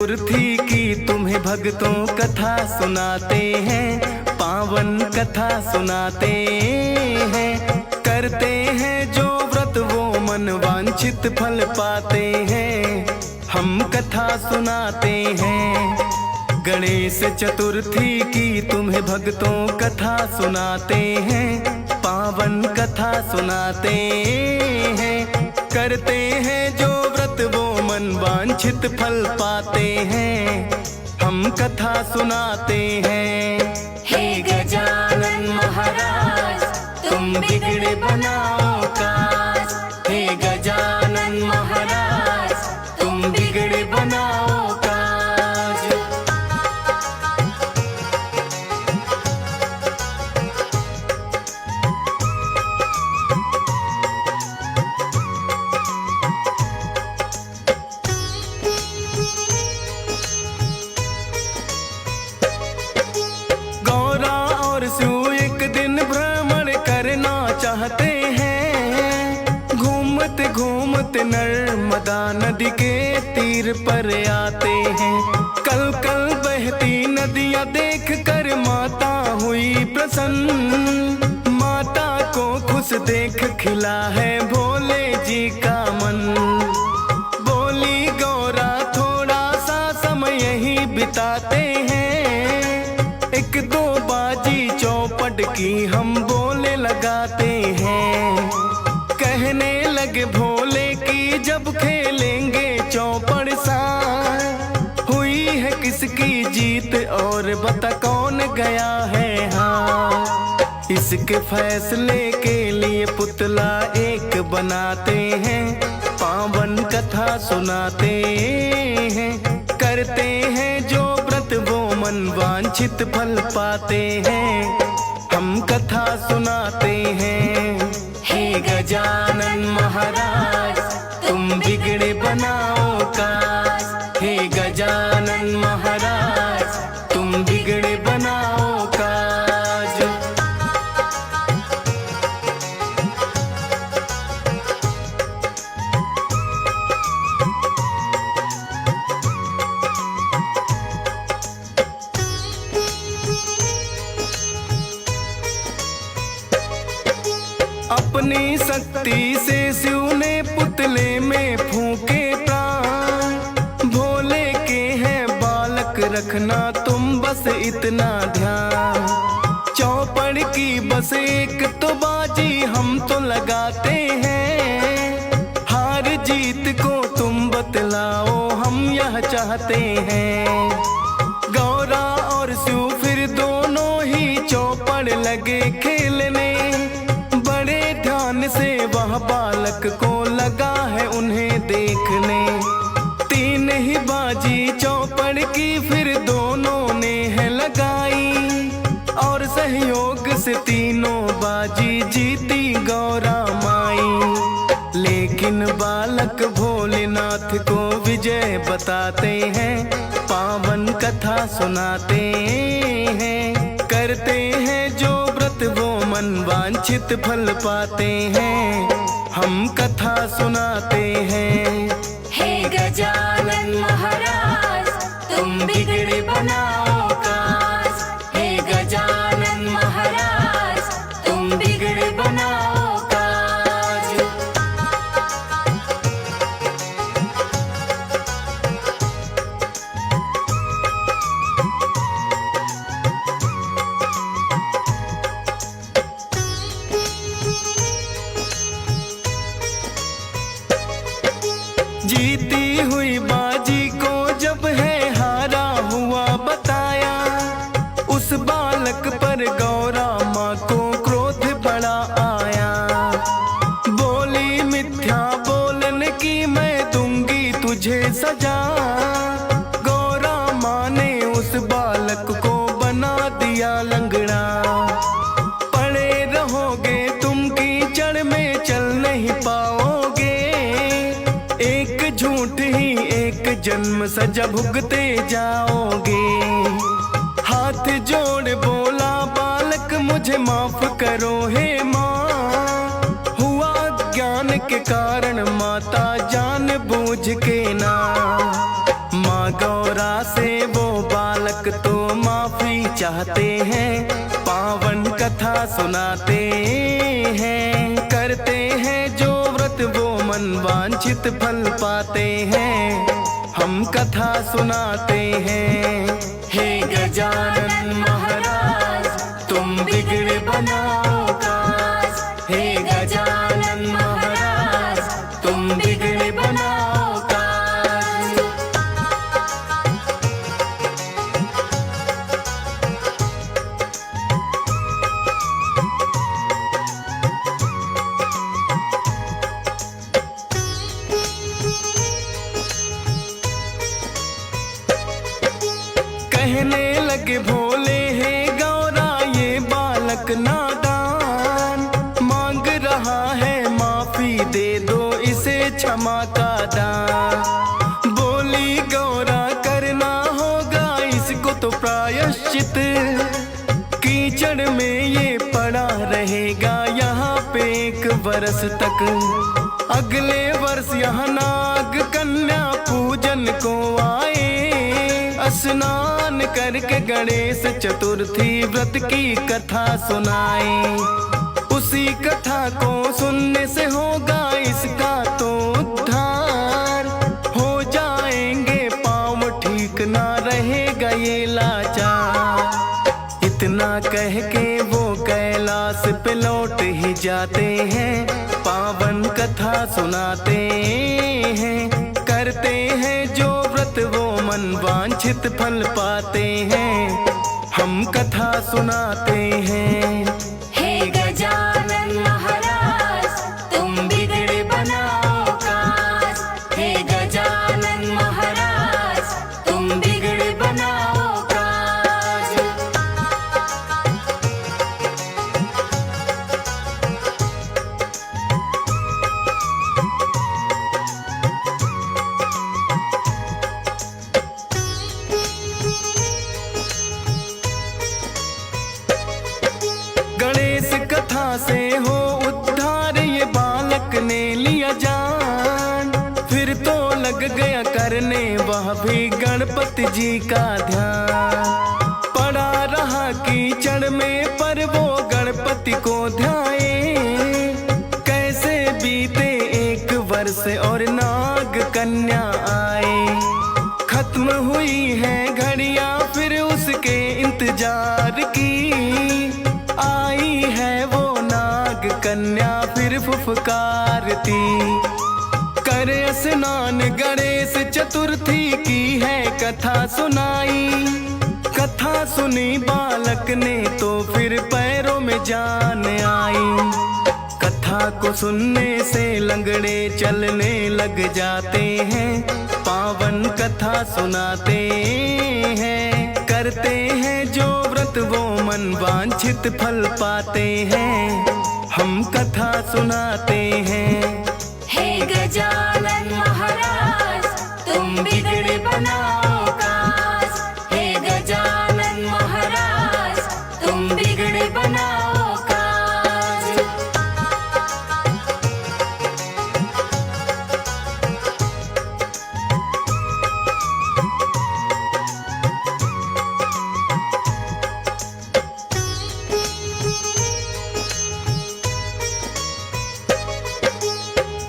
थी कि तुम्हें भक्तों कथा सुनाते हैं, पावन कथा सुनाते हैं। करते हैं जो व्रत वो मन वांछित फल पाते हैं, हम कथा सुनाते हैं। गणेश चतुर्थी की तुम्हें भक्तों कथा सुनाते हैं, पावन कथा सुनाते हैं। करते हैं जो व्रत वो मन वांछित फल पाते हैं, हम कथा सुनाते हैं। हे गजानन महाराज तुम बिगड़े बनाओ काज, हे गजानन महाराज तुम बिगड़े बनाओ काज। चाहते हैं घूमते घूमते नर्मदा नदी के तीर पर आते हैं। कल कल बहती नदियां देख कर माता हुई प्रसन्न, माता को खुश देख खिला है भोले जी का मन। बोली गौरा थोड़ा सा समय यही बिताते हैं, एक दो बाजी चौपट की हम बोले लगाते हैं। कहने लगे भोले की जब खेलेंगे चौपड़ साथ, हुई है किसकी जीत और बता कौन गया है हाँ। इसके फैसले के लिए पुतला एक बनाते हैं, पावन कथा सुनाते हैं। करते हैं जो व्रत वो मन वांछित फल पाते हैं, हम कथा सुनाते हैं। हे गजानन महाराज तुम बिगड़े बनाओ काज, हे गजानन महाराज तुम बिगड़े बनाओ काज। अपनी शक्ति से शिव ने पुतले में फूके प्राण, भोले के हैं बालक रखना तुम बस इतना ध्यान। चौपड़ की बस एक तो बाजी हम तो लगाते हैं, हार जीत को तुम बतलाओ हम यह चाहते हैं। गौरा और शिव फिर दोनों ही चौपड़ लगे खेलने, ध्यान से वह बालक को लगा है उन्हें देखने। तीन ही बाजी चौपड़ की फिर दोनों ने है लगाई, और सहयोग से तीनों बाजी जीती गौरा माई। लेकिन बालक भोलेनाथ को विजय बताते हैं, पावन कथा सुनाते हैं। करते हैं जो व्रत वो मन वांछित फल पाते हैं, हम कथा सुनाते हैं। हे गजानन महाराज तुम बिगड़े बनाओ काज, हे गजानन महाराज तुम बिगड़े बनाओ काज। जीती हुई बाजी को जब है हारा हुआ बताया, उस बालक पर गौरा माँ को क्रोध बड़ा आया। बोली मिथ्या बोलने की मैं दूंगी तुझे सजा, गौरा माँ ने उस बालक को बना दिया लंगड़ा। पड़े रहोगे तुम कीचड़ में चल नहीं पाओगे, एक झूठ ही एक जन्म सजा भुगते जाओगे। हाथ जोड़ बोला बालक मुझे माफ करो हे माँ, हुआ ज्ञान के कारण माता जान बूझ के ना। माँ गौ गौरा से वो बालक तो माफी चाहते हैं, पावन कथा सुनाते हैं। करते हैं जो व्रत वो मन वांछित फल पाते हैं, हम कथा सुनाते हैं। हे गजानन महाराज तुम बिगड़ बनाओ काज, हे गजानन महाराज तुम बिगड़ बनाओ काज। कहने लगे भोले हैं गौरा ये बालक नादान, मांग रहा है माफी दे दो इसे क्षमा का दान। बोली गौरा करना होगा इसको तो प्रायश्चित, कीचड़ में ये पड़ा रहेगा यहाँ पे 1 वर्ष तक। अगले वर्ष यहाँ नाग कन्या पूजन को आए, स्नान करके गणेश चतुर्थी व्रत की कथा सुनाए। उसी कथा को सुनने से होगा इसका तो उद्धार, हो जाएंगे पाँव ठीक ना रहेगा ये लाचार। इतना कह के वो कैलाश पे लौट ही जाते हैं, पावन कथा सुनाते हैं। करते हैं जो व्रत वो मन वांछित फल पाते हैं, हम कथा सुनाते हैं। हे गजानन महाराज तुम बिगड़ बनाओ काज, हे गजानन महाराज तुम बिगड़ बनाओ काज। गणेश कथा से हो उद्धार ये बालक ने लिया जान, फिर तो लग गया करने वह भी गणपति जी का ध्यान। पड़ा रहा कीचड़ में पर वो गणपति को ध्याए, कैसे बीते 1 वर्ष और नाग कन्या आए। खत्म हुई है घड़ियां फिर उसके इंतजार की, आई है वो नाग कन्या फिर फुफकारती। करे स्नान गणेश चतुर्थी की है कथा सुनाई, कथा सुनी बालक ने तो फिर पैरों में जान आई। कथा को सुनने से लंगड़े चलने लग जाते हैं, पावन कथा सुनाते हैं। करते हैं जो व्रत वो मन वांछित फल पाते हैं, हम कथा सुनाते हैं। हे गजानन महाराज तुम बिगड़ बनाओ काज, हे गजानन महाराज तुम बिगड़ बनाओ काज।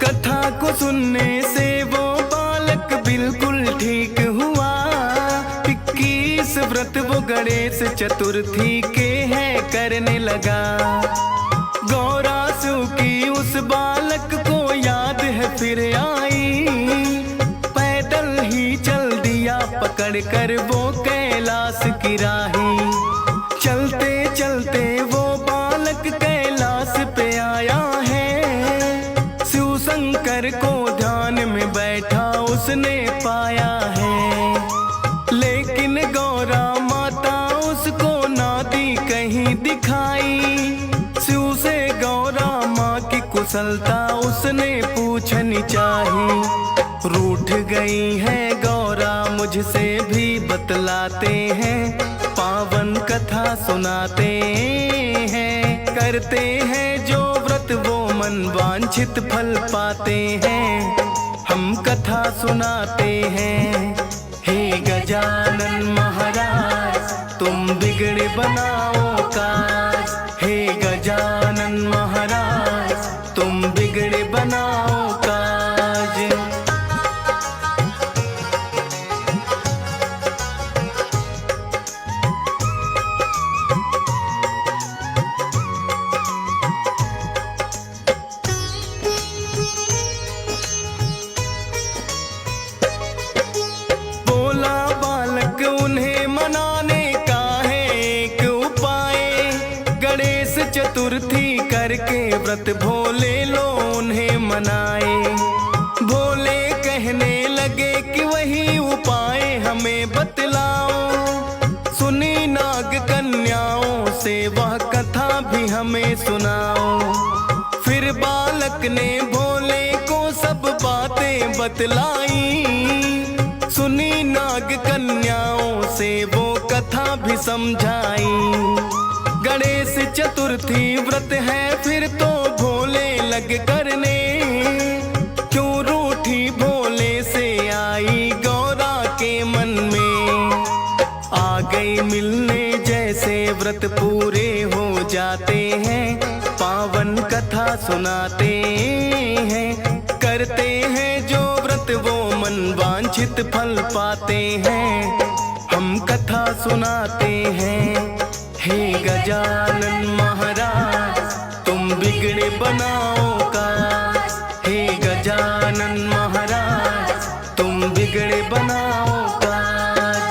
कथा को सुनने से वो बालक बिल्कुल ठीक हुआ। 21 व्रत वो गणेश चतुर्थी के है करने लगा। गौरा की उस बालक को याद है फिर आई, पैदल ही चल दिया पकड़ कर वो कैलाश की राही। चलते चलते वो बालक कैलाश पे आया है, शिव शंकर को ध्यान में बैठा उसने पाया है। लेकिन गौरा माता उसको ना दी कहीं दिखाई, शिव से गौरा माँ की कुशलता उसने पूछनी चाही। रूठ गई है गौरा मुझसे भी बतलाते हैं, पावन कथा सुनाते हैं। करते हैं जो व्रत वो मन वांछित फल पाते हैं, हम कथा सुनाते हैं। हे गजानन महाराज तुम बिगड़े बनाओ काज। हे गजानन महाराज तुम बिगड़े बनाओ काज। बोला बालक उन्हें मनाने का है एक उपाय। गणेश चतुर्थी करके व्रत भोले लो उन्हें मनाए। भोले कहने लगे कि वही उपाय हमें बतलाओ। सुनी नाग कन्याओं से वह कथा भी हमें सुनाओ। फिर बालक ने भोले को सब बातें बतलाई। सुनी नाग कन्याओं से वो कथा भी समझाई। गणेश चतुर्थी व्रत है फिर तो भोले लग करने। क्यों रूठी भोले से आई गौरा के मन में। आ गई मिलने जैसे व्रत पूरे हो जाते हैं। पावन कथा सुनाते हैं। करते हैं जो व्रत वो मन वांछित फल पाते हैं। हम कथा सुनाते हैं। हे गजानन महाराज तुम बिगड़े बनाओ काज। हे गजानन महाराज तुम बिगड़े बनाओ काज।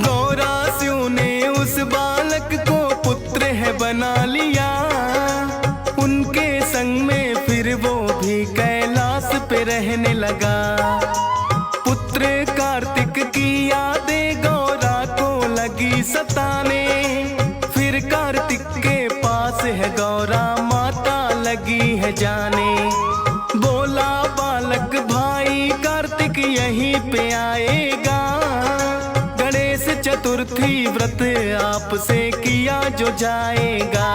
गौरास्यों ने उस बालक को पुत्र है बना लिया। उनके संग में फिर वो भी कैलाश पे रहने लगा। पुत्र कार्तिक की यादें गौरा को लगी सताने। फिर कार्तिक के पास है गौरा माता लगी है जाने। बोला बालक भाई कार्तिक यहीं पे आएगा। गणेश चतुर्थी व्रत आपसे किया जो जाएगा।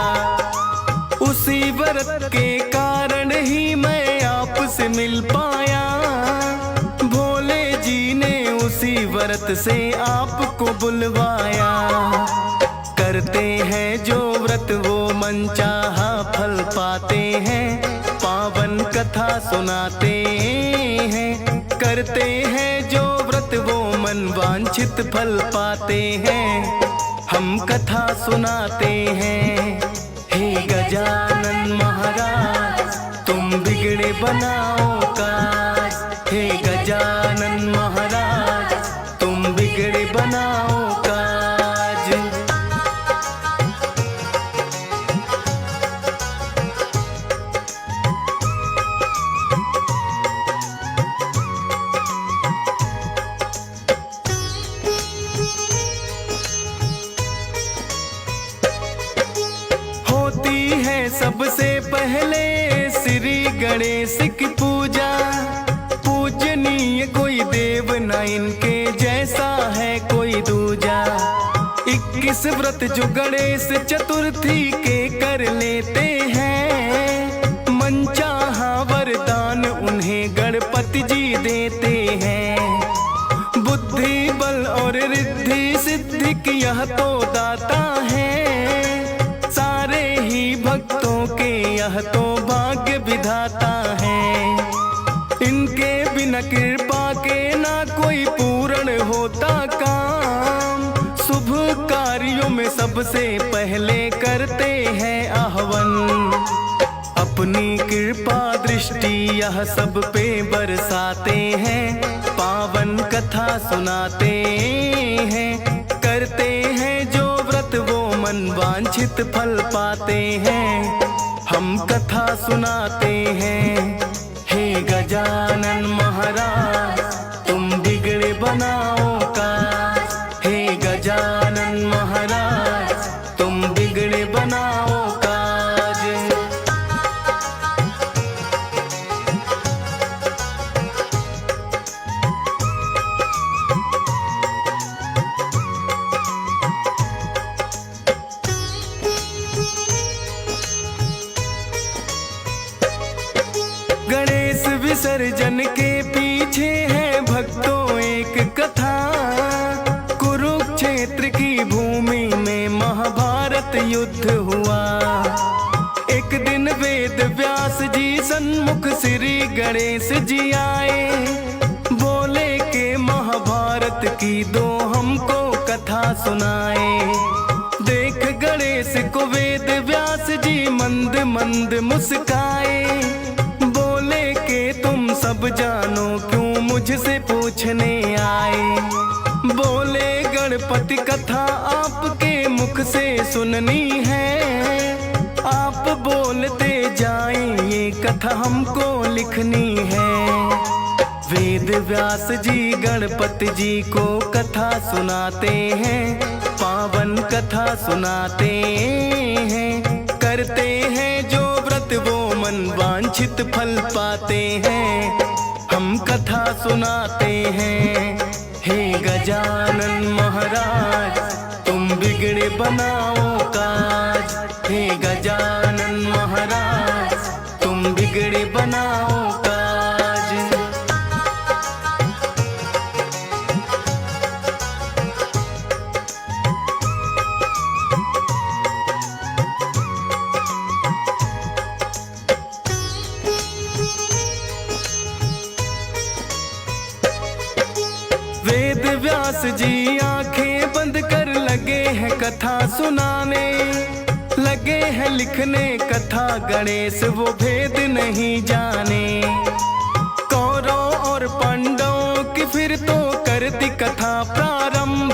उसी व्रत के कारण ही मैं आपसे मिल पाया। भोले जी ने उसी व्रत से आपको बुलवाया। करते हैं जो व्रत वो मनचाहा फल पाते हैं। पावन कथा सुनाते हैं। करते हैं जो व्रत वो मन वांछित फल पाते हैं। हम कथा सुनाते हैं। हे गजानन महाराज तुम बिगड़े बनाओ काज। हे गजानन महाराज तुम बिगड़े बनाओ काज। होती है सबसे पहले श्री गणेश की पूजा। पूजनीय कोई देव न इनके जैसा है कोई दूजा। 21 व्रत जो गणेश चतुर्थी के कर लेते हैं। मनचाहा वरदान उन्हें गणपति जी देते हैं। बुद्धि बल और रिद्धि सिद्धि की यह तो दाता है। सारे ही भक्तों के यह तो भाग्य विधाता है। इनके बिना कृपा के ना कोई पूर्ण होता काम। शुभ कार्यों में सबसे पहले करते हैं आह्वान। अपनी कृपा दृष्टि यह सब पे बरसाते हैं। पावन कथा सुनाते हैं। करते हैं जो व्रत वो मन वांछित फल पाते हैं। हम कथा सुनाते हैं। हे गजानन महाराज तुम बिगड़े बनाओ काज। हे गजानन महाराज तुम बिगड़े बनाओ काज। सन्मुख श्री गणेश जी आए, बोले के महाभारत की दो हमको कथा सुनाए। देख गणेश को वेद व्यास जी मंद मंद मुस्काए, बोले के तुम सब जानो क्यों मुझसे पूछने आए। बोले गणपति कथा आपके मुख से सुननी है, आप बोलते जाएं ये कथा हमको लिखनी है। वेद व्यास जी गणपति जी को कथा सुनाते हैं, पावन कथा सुनाते हैं। करते हैं जो व्रत वो मन वांछित फल पाते हैं। हम कथा सुनाते हैं, हे गजानन महाराज तुम बिगड़े बनाओ काज। हे गजानन महाराज तुम बिगड़े बनाओ काज। वेद व्यास जी आंखें बंद कर लगे हैं कथा सुनाने, लगे हैं लिखने कथा गणेश वो भेद नहीं जाने। कौरव और पांडवों की फिर तो कर दी कथा प्रारंभ,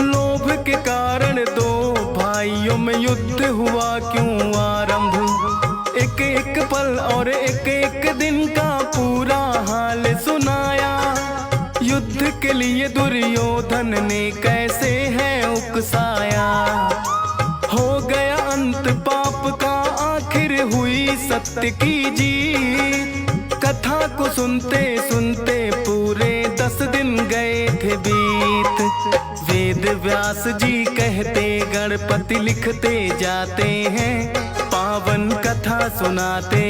लोभ के कारण दो भाइयों में युद्ध हुआ क्यों आरंभ। एक एक पल और एक एक दिन का पूरा हाल सुनाया, युद्ध के लिए दुर्योधन ने कैसे है उकसाया। हो गया अंत पाप का आखिर हुई सत्य की जीत, कथा को सुनते सुनते पूरे 10 दिन गए थे बीत। वेद व्यास जी कहते गणपति लिखते जाते हैं, पावन कथा सुनाते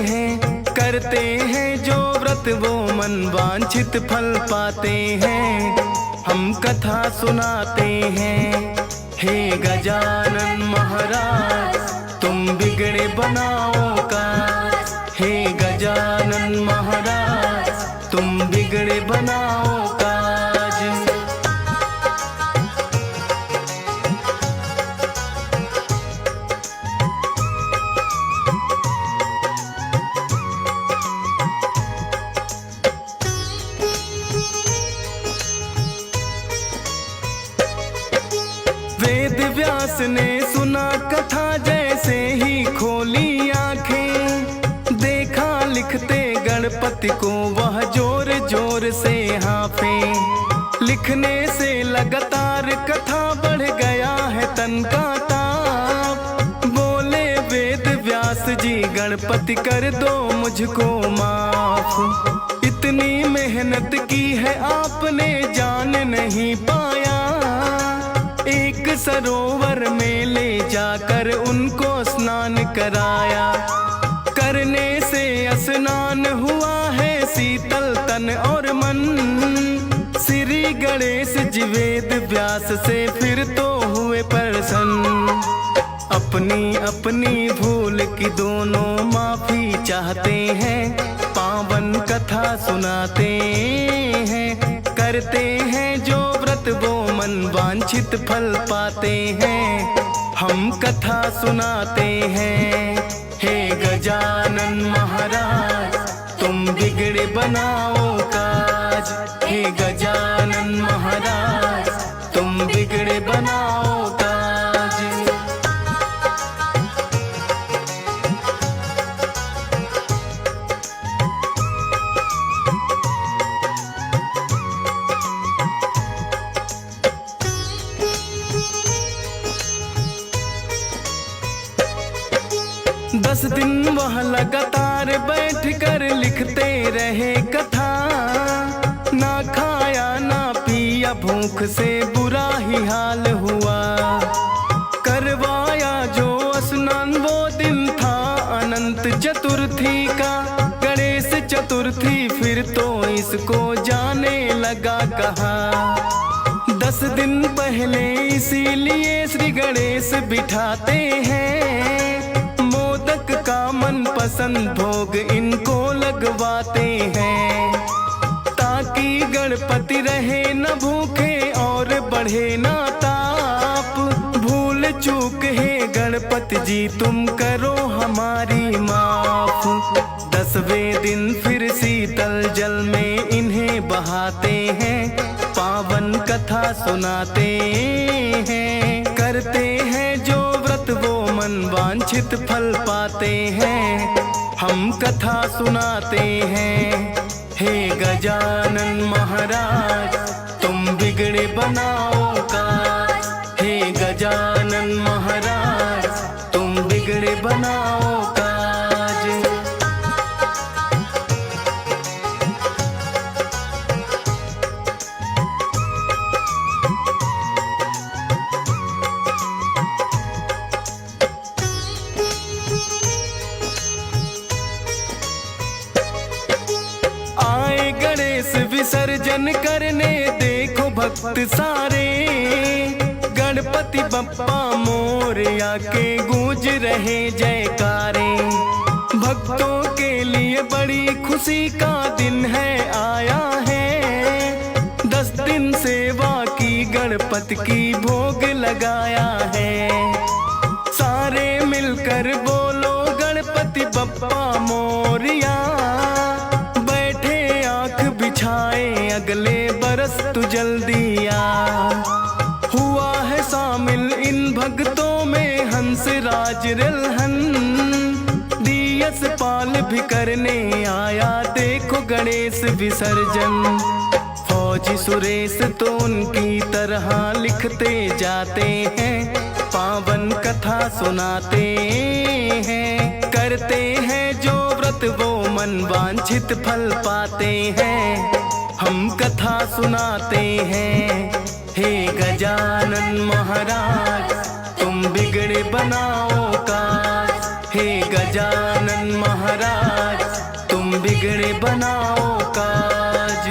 हैं। करते हैं जो व्रत वो मन वांछित फल पाते हैं। हम कथा सुनाते हैं, हे गजानन महाराज तुम बिगड़े बनाओ काज। हे गजानन महाराज तुम बिगड़े बनाओ काज। वेद व्यास ने सुना कथा जैसे ही खोली आंखें, देखा लिखते गणपति को वह जोर जोर से हांफे। लिखने से लगातार कथा बढ़ गया है तन का ताप, बोले वेद व्यास जी गणपति कर दो मुझको माफ। इतनी मेहनत की है आपने जान नहीं पाया, एक सरोवर में ले जाकर उनको स्नान कराया। करने से स्नान हुआ है शीतल तन और मन, श्री गणेश जी वेद व्यास से फिर तो हुए प्रसन्न। अपनी अपनी भूल की दोनों माफी चाहते हैं, पावन कथा सुनाते हैं। करते हैं जो व्रत वो मन वांछित फल पाते हैं। हम कथा सुनाते हैं, हे गजानन महाराज तुम बिगड़े बनाओ काज। हे गजानन महाराज तुम बिगड़े बनाओ काज। दस दिन वह लगातार बैठ कर लिखते रहे कथा, ना खाया ना पिया भूख से बुरा ही हाल हुआ। करवाया जो स्नान वो दिन था अनंत चतुर्थी का, गणेश चतुर्थी फिर तो इसको जाने लगा कहा। 10 दिन पहले इसीलिए श्री गणेश बिठाते हैं, मोदक का मन पसंद भोग इनको लगवाते हैं, ताकि गणपति रहे न भूखे और बढ़े न ताप। भूल चूक है गणपति जी तुम करो हमारी माफ। 10वें दिन फिर शीतल जल में इन्हें बहाते हैं, पावन कथा सुनाते हैं। करते हैं जो व्रत वो मन वांछित फल पाते हैं, हम कथा सुनाते हैं। हे गजानन महाराज तुम बिगड़े बनाओ काज। हे गजानन महाराज तुम बिगड़े बनाओ काज। आए गणेश विसर्जन करने देखो भक्त सारे, गणपति बप्पा मोरया के गूंज रहे जयकारे। भक्तों के लिए बड़ी खुशी का दिन है आया है, 10 दिन सेवा की गणपति की भोग लगाया है। सारे मिलकर बोलो गणपति बप्पा मोरया, बिछाए अगले बरस तू जल्दी आ। हुआ है शामिल इन भक्तों में हंस राज रिलहन, दियस पाल भी करने आया देखो गणेश विसर्जन। फौजी सुरेश तो उनकी तरह लिखते जाते हैं, पावन कथा सुनाते हैं। करते हैं जो व्रत वो मन वांछित फल पाते हैं, हम कथा सुनाते हैं। हे गजानन महाराज तुम बिगड़े बनाओ काज। हे गजानन महाराज तुम बिगड़े बनाओ काज।